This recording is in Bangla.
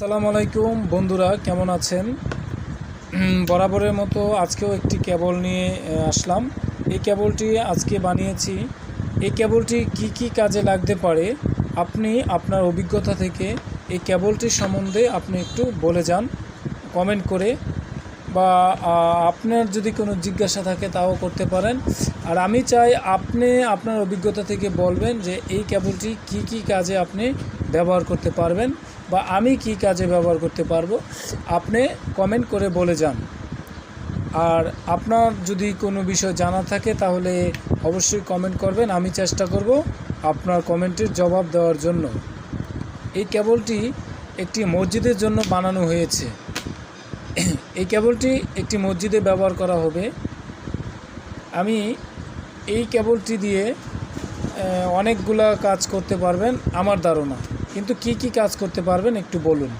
আসসালামু আলাইকুম বন্ধুরা, কেমন আছেন? বরাবরের মতো আজকেও একটি কেবল নিয়ে আসলাম। এই কেবলটি আজকে বানিয়েছি। এই কেবলটি কি কাজে লাগতে পারে আপনি আপনার অভিজ্ঞতা থেকে এই কেবলটির সম্বন্ধে আপনি একটু বলে যান কমেন্ট করে, বা আপনার যদি কোনো জিজ্ঞাসা থাকে তাও করতে পারেন। আর আমি চাই আপনি আপনার অভিজ্ঞতা থেকে বলবেন যে এই কেবলটি কি কাজে আপনি ব্যবহার করতে পারবেন বা আমি কি কাজে ব্যবহার করতে পারবো, আপনি কমেন্ট করে বলে যান। আর আপনার যদি কোনো বিষয় জানা থাকে তাহলে অবশ্যই কমেন্ট করবেন, আমি চেষ্টা করব আপনার কমেন্টের জবাব দেওয়ার জন্য। এই কেবলটি একটি মসজিদের জন্য বানানো হয়েছে। এই কেবলটি একটি মসজিদে ব্যবহার করা হবে। আমি এই কেবলটি দিয়ে অনেকগুলা কাজ করতে পারবেন আমার ধারণা, কিন্তু কি কাজ করতে পারবেন একটু বলুন।